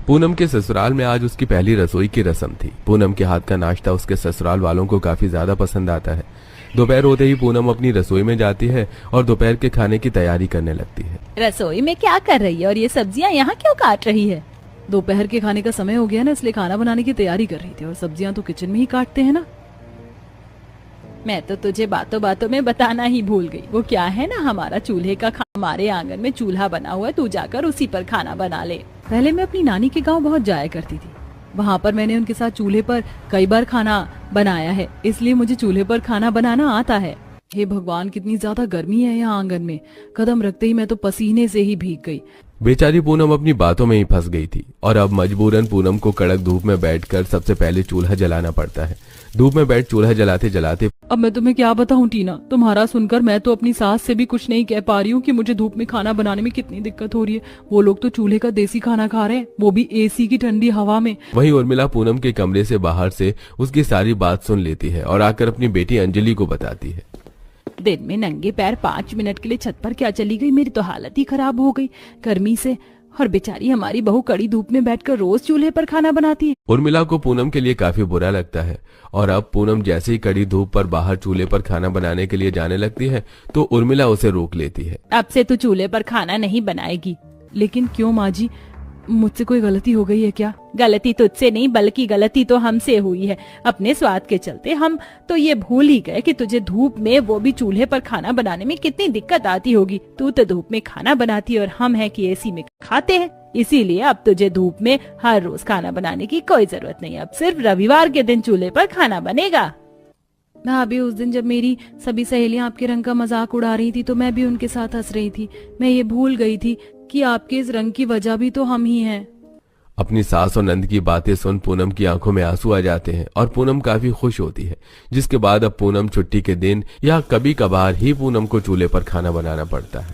पूनम के ससुराल में आज उसकी पहली रसोई की रस्म थी। पूनम के हाथ का नाश्ता उसके ससुराल वालों को काफी ज्यादा पसंद आता है। दोपहर होते ही पूनम अपनी रसोई में जाती है और दोपहर के खाने की तैयारी करने लगती है। रसोई में क्या कर रही है और ये सब्जियां यहाँ क्यों काट रही है? दोपहर के खाने का समय हो गया ना, इसलिए खाना बनाने की तैयारी कर रही थी। और सब्जियां तो किचन में ही काटते हैं ना। मैं तो तुझे बातों बातों में बताना ही भूल गई। वो क्या है ना, हमारा चूल्हे का हमारे आंगन में चूल्हा बना हुआ है, तू जाकर उसी पर खाना बना ले। पहले मैं अपनी नानी के गांव बहुत जाया करती थी। वहाँ पर मैंने उनके साथ चूल्हे पर कई बार खाना बनाया है, इसलिए मुझे चूल्हे पर खाना बनाना आता है। हे भगवान, कितनी ज्यादा गर्मी है यहाँ आंगन में। कदम रखते ही मैं तो पसीने से ही भीग गई। बेचारी पूनम अपनी बातों में ही फंस गई थी और अब मजबूरन पूनम को कड़क धूप में बैठकर सबसे पहले चूल्हा जलाना पड़ता है। धूप में बैठ चूल्हा जलाते जलाते अब मैं तुम्हें क्या बताऊं टीना, तुम्हारा सुनकर मैं तो अपनी सास से भी कुछ नहीं कह पा रही हूँ कि मुझे धूप में खाना बनाने में कितनी दिक्कत हो रही है। वो लोग तो चूल्हे का देसी खाना खा रहे हैं, वो भी एसी की ठंडी हवा में। वहीं उर्मिला पूनम के कमरे से बाहर से उसकी सारी बात सुन लेती है और आकर अपनी बेटी अंजलि को बताती है। दिन में नंगे पैर 5 मिनट के लिए छत पर क्या चली गई? मेरी तो हालत ही खराब हो गई गर्मी से। और बेचारी हमारी बहू कड़ी धूप में बैठकर रोज चूल्हे पर खाना बनाती है। उर्मिला को पूनम के लिए काफी बुरा लगता है और अब पूनम जैसे ही कड़ी धूप पर बाहर चूल्हे पर खाना बनाने के लिए जाने लगती है तो उर्मिला उसे रोक लेती है। अब से तू चूल्हे पर खाना नहीं बनाएगी। लेकिन क्यों माँ जी, मुझसे कोई गलती हो गई है क्या? गलती तुझसे नहीं, बल्कि गलती तो हमसे हुई है। अपने स्वाद के चलते हम तो ये भूल ही गए कि तुझे धूप में, वो भी चूल्हे पर खाना बनाने में कितनी दिक्कत आती होगी। तू तो धूप में खाना बनाती है और हम है कि एसी में खाते हैं। इसीलिए अब तुझे धूप में हर रोज खाना बनाने की कोई जरूरत नहीं। अब सिर्फ रविवार के दिन चूल्हे पर खाना बनेगा। भाभी, उस दिन जब मेरी सभी सहेलियां आपके रंग का मजाक उड़ा रही थी तो मैं भी उनके साथ हंस रही थी। मैं ये भूल गई थी कि आपके इस रंग की वजह भी तो हम ही हैं। अपनी सास और नंद की बातें सुन पूनम की आंखों में आंसू आ जाते हैं और पूनम काफी खुश होती है। जिसके बाद अब पूनम छुट्टी के दिन या कभी कभार ही पूनम को चूल्हे पर खाना बनाना पड़ता है।